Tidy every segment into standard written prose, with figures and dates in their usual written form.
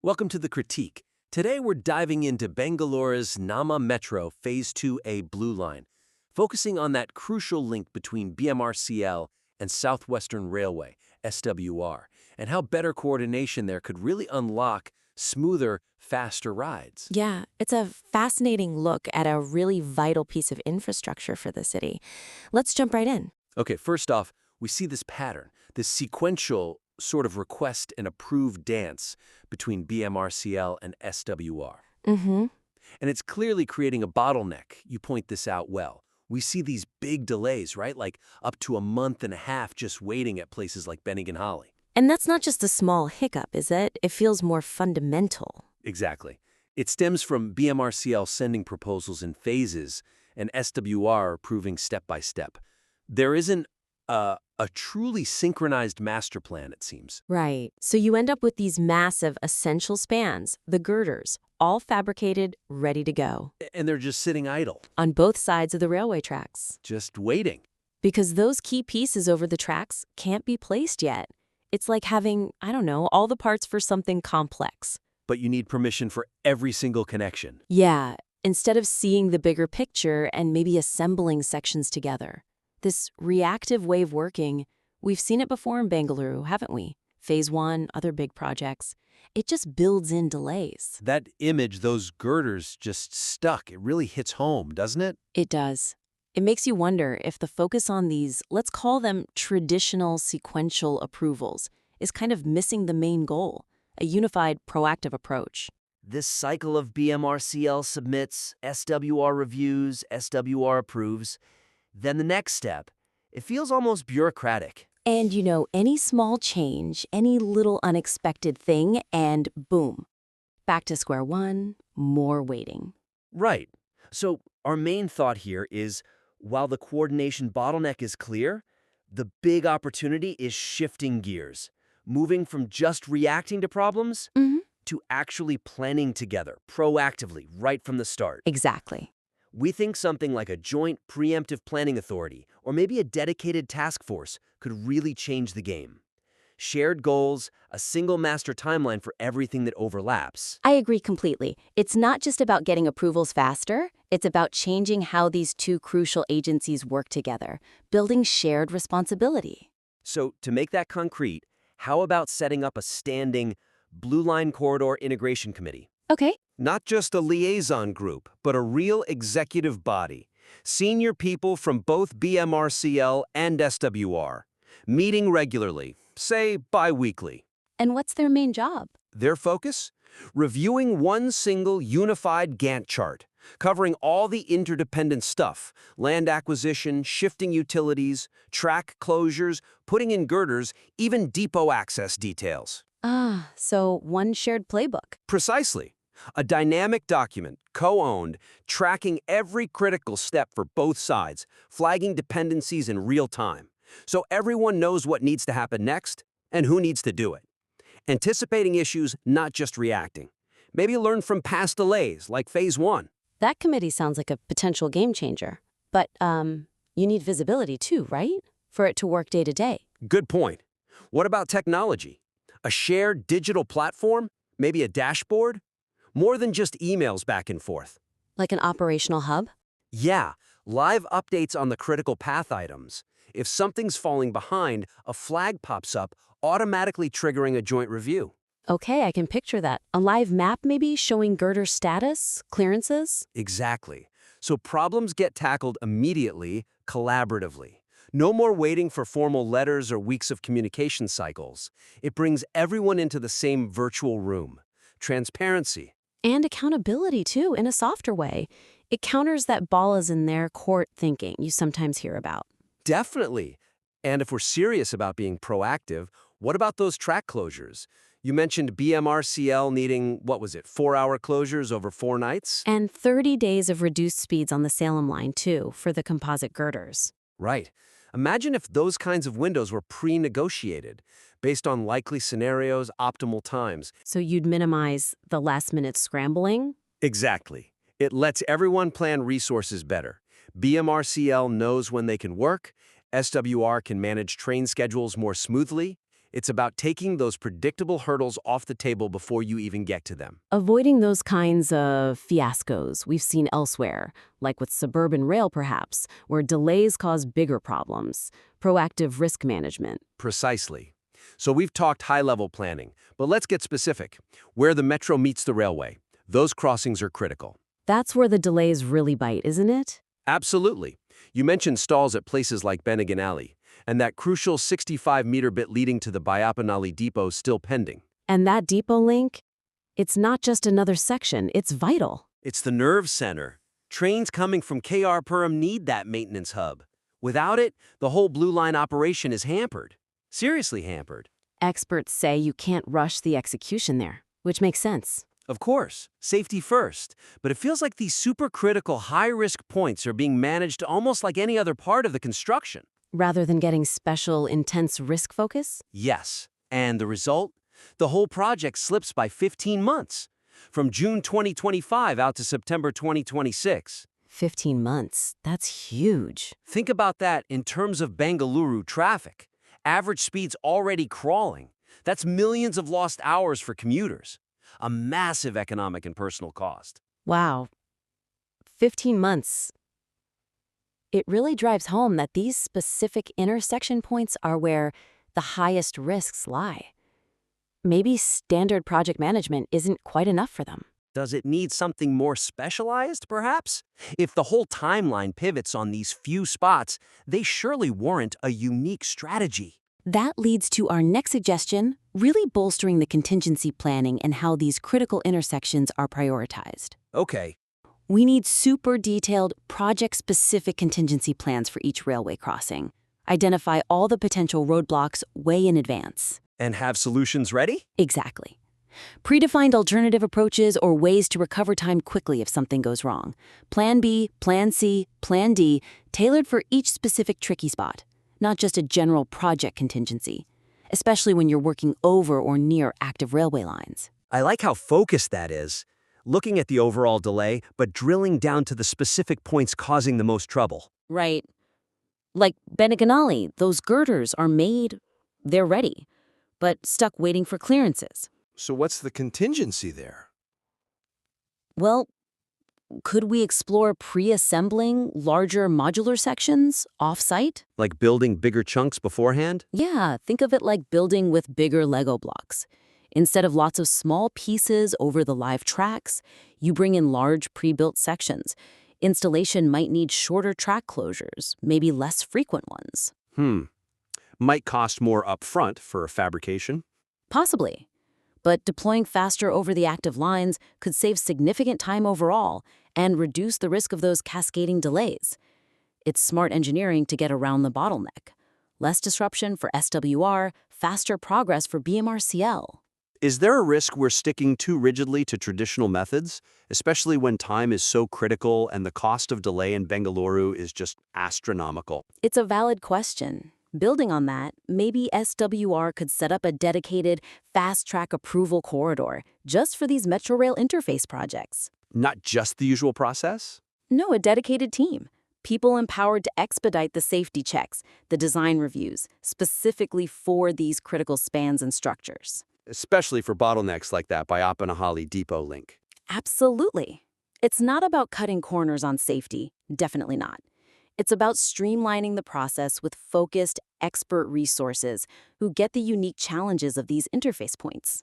Welcome to The Critique. Today we're diving into Bengaluru's Nama Metro Phase 2A Blue Line, focusing on that crucial link between BMRCL and Southwestern Railway, SWR, and how better coordination there could really unlock smoother, faster rides. Yeah, it's a fascinating look at a really vital piece of infrastructure for the city. Let's jump right in. Okay, first off, we see this pattern, this sequential sort of request and approve dance between BMRCL and SWR. Mm-hmm. And it's clearly creating a bottleneck. You point this out well. We see these big delays, right? Like up to a month and a half just waiting at places like Bengaluru. And that's not just a small hiccup, is it? It feels more fundamental. Exactly. It stems from BMRCL sending proposals in phases and SWR approving step by step. There isn't a truly synchronized master plan, it seems. Right. So you end up with these massive essential spans, the girders, all fabricated, ready to go. And they're just sitting idle, On both sides of the railway tracks. just waiting. Because those key pieces over the tracks can't be placed yet. It's like having, all the parts for something complex. But you need permission for every single connection. Yeah, instead of seeing the bigger picture and maybe assembling sections together. This reactive way of working, we've seen it before in Bengaluru, haven't we? Phase 1, other big projects. It just builds in delays. That image, those girders just stuck. It really hits home, doesn't it? It does. It makes you wonder if the focus on these, let's call them traditional sequential approvals, is kind of missing the main goal, a unified, proactive approach. This cycle of BMRCL submits, SWR reviews, SWR approves. Then the next step, it feels almost bureaucratic. And any small change, any little unexpected thing, and boom. Back to square one, more waiting. Right. So our main thought here is, while the coordination bottleneck is clear, the big opportunity is shifting gears, moving from just reacting to problems to actually planning together, proactively, right from the start. Exactly. We think something like a joint preemptive planning authority or maybe a dedicated task force could really change the game. Shared goals, a single master timeline for everything that overlaps. I agree completely. It's not just about getting approvals faster, it's about changing how these two crucial agencies work together, building shared responsibility. So to make that concrete, how about setting up a standing Blue Line Corridor Integration Committee? Okay. Not just a liaison group, but a real executive body. Senior people from both BMRCL and SWR, meeting regularly, say bi-weekly. And what's their main job? Their focus? Reviewing one single unified Gantt chart, covering all the interdependent stuff, land acquisition, shifting utilities, track closures, putting in girders, even depot access details. So one shared playbook. Precisely. A dynamic document, co-owned, tracking every critical step for both sides, flagging dependencies in real time, so everyone knows what needs to happen next and who needs to do it. Anticipating issues, not just reacting. Maybe learn from past delays, like Phase 1. That committee sounds like a potential game changer. But, you need visibility too, right? For it to work day to day. Good point. What about technology? A shared digital platform? Maybe a dashboard? More than just emails back and forth. Like an operational hub? Yeah, live updates on the critical path items. If something's falling behind, a flag pops up, automatically triggering a joint review. Okay, I can picture that. A live map maybe showing girder status, clearances? Exactly. So problems get tackled immediately, collaboratively. No more waiting for formal letters or weeks of communication cycles. It brings everyone into the same virtual room. Transparency. And accountability too, in a softer way. It counters that ball is in their court thinking you sometimes hear about. Definitely. And if we're serious about being proactive, what about those track closures? You mentioned BMRCL needing, 4-hour closures over 4 nights? And 30 days of reduced speeds on the Salem line too, for the composite girders. Right. Imagine if those kinds of windows were pre-negotiated, based on likely scenarios, optimal times. So you'd minimize the last-minute scrambling? Exactly. It lets everyone plan resources better. BMRCL knows when they can work, SWR can manage train schedules more smoothly. It's about taking those predictable hurdles off the table before you even get to them. Avoiding those kinds of fiascos we've seen elsewhere, like with suburban rail perhaps, where delays cause bigger problems. Proactive risk management. Precisely. So we've talked high-level planning, but let's get specific. Where the metro meets the railway, those crossings are critical. That's where the delays really bite, isn't it? Absolutely. You mentioned stalls at places like Bengaluru, and that crucial 65-meter bit leading to the Bayapanali depot still pending. And that depot link, it's not just another section, it's vital. It's the nerve center. Trains coming from KR Puram need that maintenance hub. Without it, the whole Blue Line operation is hampered. Seriously hampered. Experts say you can't rush the execution there, which makes sense. Of course, safety first, but it feels like these supercritical high-risk points are being managed almost like any other part of the construction. Rather than getting special, intense risk focus? Yes, and the result? The whole project slips by 15 months, from June 2025 out to September 2026. 15 months. That's huge. Think about that in terms of Bengaluru traffic. Average speeds already crawling. That's millions of lost hours for commuters. A massive economic and personal cost. Wow. 15 months. It really drives home that these specific intersection points are where the highest risks lie. Maybe standard project management isn't quite enough for them. Does it need something more specialized, perhaps? If the whole timeline pivots on these few spots, they surely warrant a unique strategy. That leads to our next suggestion, really bolstering the contingency planning and how these critical intersections are prioritized. Okay. We need super detailed, project-specific contingency plans for each railway crossing. Identify all the potential roadblocks way in advance. And have solutions ready? Exactly. Predefined alternative approaches or ways to recover time quickly if something goes wrong. Plan B, Plan C, Plan D, tailored for each specific tricky spot, not just a general project contingency, especially when you're working over or near active railway lines. I like how focused that is. Looking at the overall delay, but drilling down to the specific points causing the most trouble. Right. Like Bengaluru, those girders are made, they're ready, but stuck waiting for clearances. So what's the contingency there? Well, could we explore pre-assembling larger modular sections off-site? Like building bigger chunks beforehand? Yeah, think of it like building with bigger Lego blocks. Instead of lots of small pieces over the live tracks, you bring in large pre-built sections. Installation might need shorter track closures, maybe less frequent ones. Might cost more upfront for fabrication. Possibly. But deploying faster over the active lines could save significant time overall and reduce the risk of those cascading delays. It's smart engineering to get around the bottleneck. Less disruption for SWR, faster progress for BMRCL. Is there a risk we're sticking too rigidly to traditional methods, especially when time is so critical and the cost of delay in Bengaluru is just astronomical? It's a valid question. Building on that, maybe SWR could set up a dedicated fast-track approval corridor just for these Metro Rail interface projects. Not just the usual process? No, a dedicated team. People empowered to expedite the safety checks, the design reviews, specifically for these critical spans and structures. Especially for bottlenecks like that Bayapanali depot link. Absolutely. It's not about cutting corners on safety, definitely not. It's about streamlining the process with focused, expert resources who get the unique challenges of these interface points,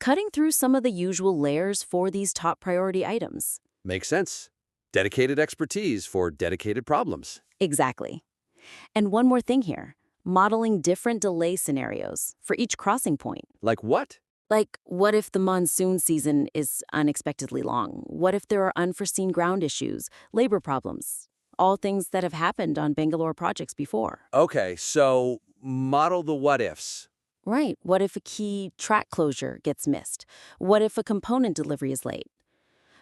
cutting through some of the usual layers for these top priority items. Makes sense. Dedicated expertise for dedicated problems. Exactly. And one more thing here, modeling different delay scenarios for each crossing point. Like what? Like, what if the monsoon season is unexpectedly long? What if there are unforeseen ground issues, labor problems? All things that have happened on Bangalore projects before. Okay, so model the what-ifs. Right. What if a key track closure gets missed? What if a component delivery is late?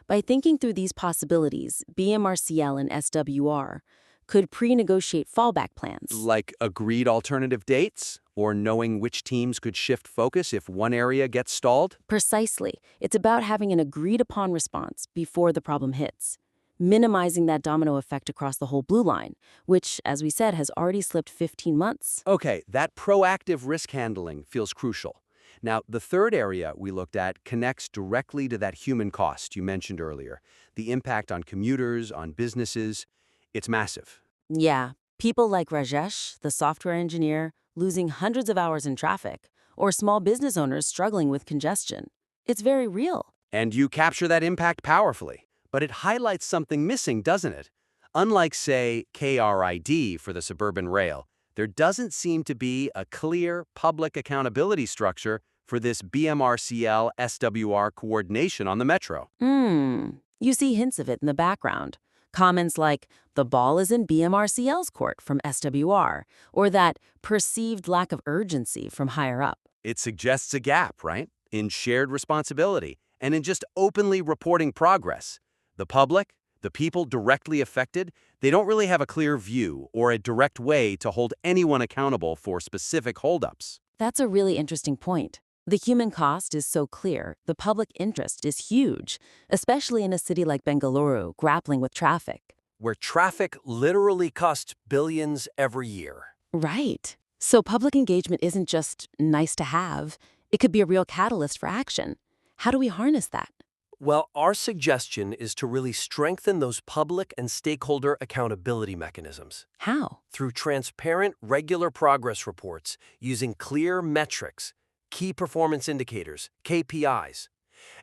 By thinking through these possibilities, BMRCL and SWR could pre-negotiate fallback plans. Like agreed alternative dates? Or knowing which teams could shift focus if one area gets stalled? Precisely. It's about having an agreed-upon response before the problem hits. minimizing that domino effect across the whole blue line, which, as we said, has already slipped 15 months. Okay, that proactive risk handling feels crucial. Now, the third area we looked at connects directly to that human cost you mentioned earlier, the impact on commuters, on businesses. It's massive. Yeah, people like Rajesh, the software engineer, losing hundreds of hours in traffic, or small business owners struggling with congestion. It's very real. And you capture that impact powerfully. But it highlights something missing, doesn't it? Unlike, say, KRID for the suburban rail, there doesn't seem to be a clear public accountability structure for this BMRCL SWR coordination on the metro. You see hints of it in the background. Comments like, the ball is in BMRCL's court from SWR, or that perceived lack of urgency from higher up. It suggests a gap, right? In shared responsibility and in just openly reporting progress. The public, the people directly affected, they don't really have a clear view or a direct way to hold anyone accountable for specific holdups. That's a really interesting point. The human cost is so clear, the public interest is huge, especially in a city like Bengaluru grappling with traffic. Where traffic literally costs billions every year. Right. So public engagement isn't just nice to have, it could be a real catalyst for action. How do we harness that? Well, our suggestion is to really strengthen those public and stakeholder accountability mechanisms. How? Through transparent, regular progress reports using clear metrics, key performance indicators, KPIs,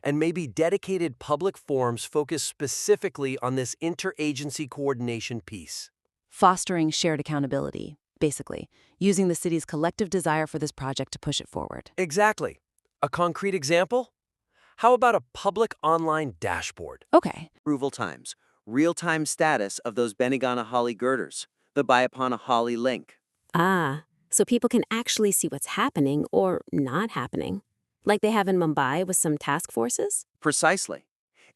and maybe dedicated public forums focused specifically on this interagency coordination piece. Fostering shared accountability, basically, using the city's collective desire for this project to push it forward. Exactly. A concrete example? How about a public online dashboard? Okay. Approval times, real-time status of those Bengaluru girders, the Bayapana link. Ah, so people can actually see what's happening or not happening. Like they have in Mumbai with some task forces? Precisely.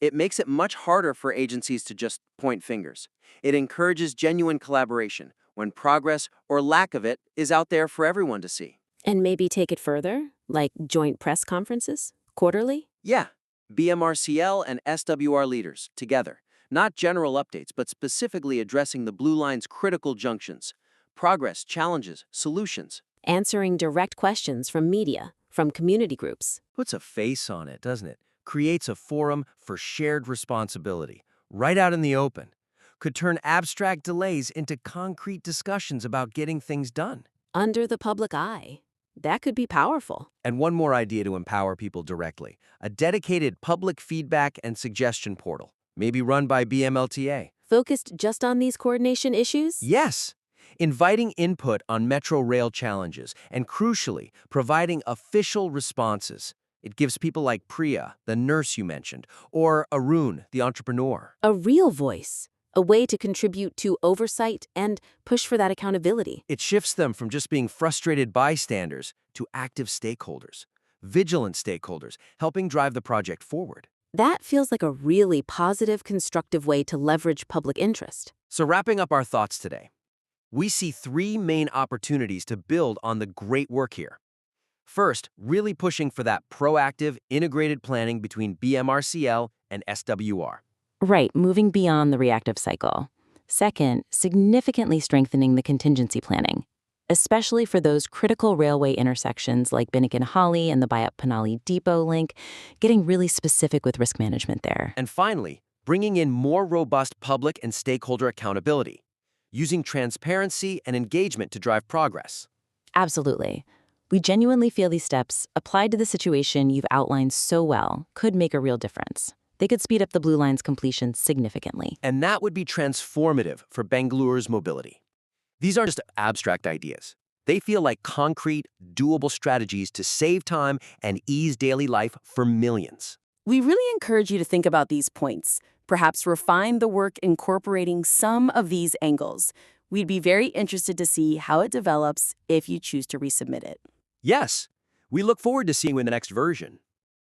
It makes it much harder for agencies to just point fingers. It encourages genuine collaboration when progress or lack of it is out there for everyone to see. And maybe take it further, like joint press conferences? Quarterly? Yeah, BMRCL and SWR leaders, together. Not general updates, but specifically addressing the Blue Line's critical junctions. Progress, challenges, solutions. Answering direct questions from media, from community groups. Puts a face on it, doesn't it? Creates a forum for shared responsibility, right out in the open. Could turn abstract delays into concrete discussions about getting things done. Under the public eye. That could be powerful. And one more idea to empower people directly, a dedicated public feedback and suggestion portal, maybe run by BMLTA. Focused just on these coordination issues? Yes, inviting input on metro rail challenges, and crucially, providing official responses. It gives people like Priya, the nurse you mentioned, or Arun, the entrepreneur. A real voice. A way to contribute to oversight and push for that accountability. It shifts them from just being frustrated bystanders to active stakeholders, vigilant stakeholders, helping drive the project forward. That feels like a really positive, constructive way to leverage public interest. So wrapping up our thoughts today, we see three main opportunities to build on the great work here. First, really pushing for that proactive, integrated planning between BMRCL and SWR. Right, moving beyond the reactive cycle. Second, significantly strengthening the contingency planning, especially for those critical railway intersections like Bengaluru and the Bayapana Depot link, getting really specific with risk management there. And finally, bringing in more robust public and stakeholder accountability, using transparency and engagement to drive progress. Absolutely. We genuinely feel these steps, applied to the situation you've outlined so well, could make a real difference. They could speed up the Blue Line's completion significantly. And that would be transformative for Bengaluru's mobility. These aren't just abstract ideas. They feel like concrete, doable strategies to save time and ease daily life for millions. We really encourage you to think about these points, perhaps refine the work incorporating some of these angles. We'd be very interested to see how it develops if you choose to resubmit it. Yes, we look forward to seeing you in the next version.